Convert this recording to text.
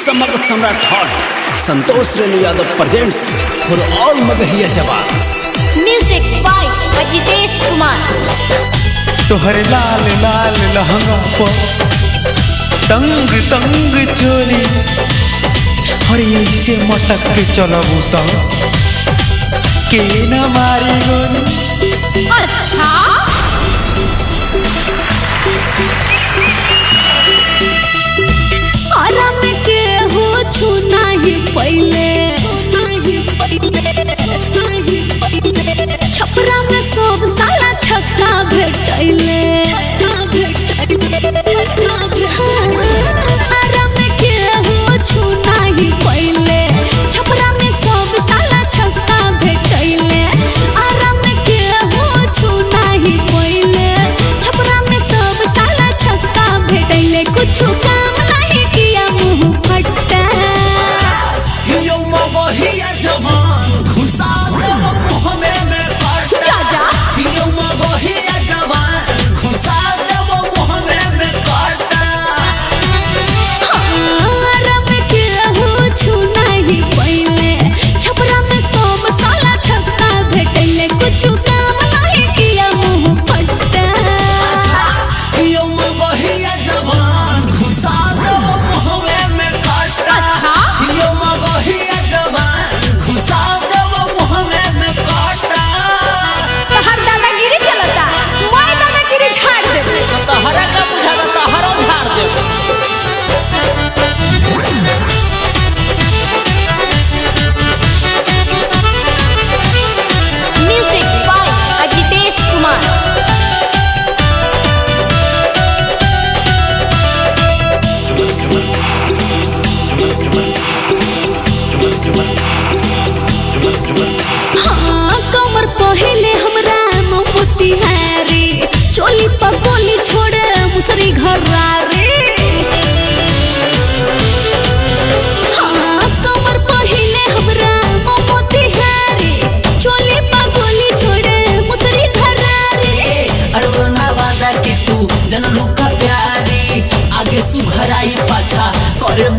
समग्र सम्राट hot Santosh Renu Yadav presents for all मगहिया जवान्स। Music by Ajitesh Kumar. तोहरे लाल लाल लहंगा पर तंग तंग चोली हरे ऐसे मटक के चलबू तो के न मारी गोली। अच्छा आराम के हो छूना ही पहले छपरा में सब साला छक्का भेटैले आराम के हो छूना ही पहले छपरा में सब साला छक्का भेटैले आराम के हो छूना ही पहले छपरा में सब साला छक्का भेटैले कुछ काम नहीं किया मुंह फट्टा हियो मगहिया जवान घुसा देव मुहमे में काटा। जा जा हियो मगहिया जवान घुसा देव मुहमे में काटा। आराम के हो छूना ही पहले छपरा में सब साला छक्का भेटैले कुछ काम नहीं किया मुंह फट्टा। हियो मगहिया जवान घुसा देव मुहमे में काटा। अच्छा हियो मगहिया जवान घुसा देव मुहमे में काटा। तहर दादागिरी चलता मैं दादागिरी झाड़ दे। तो तहरा का बुझाता तहरा झाड़ देव। Music by Ajitesh Kumar. हाँ कमर पहले हमरा मोती है रे चोली पर गोली छोड़े मुसरी घर रे। हाँ कमर पहले हमरा मोती है रे चोली पर गोली छोड़े मुसरी घर रे। अरबना वादा के तू जनलू का प्यारी आगे सुघराई पाछा करे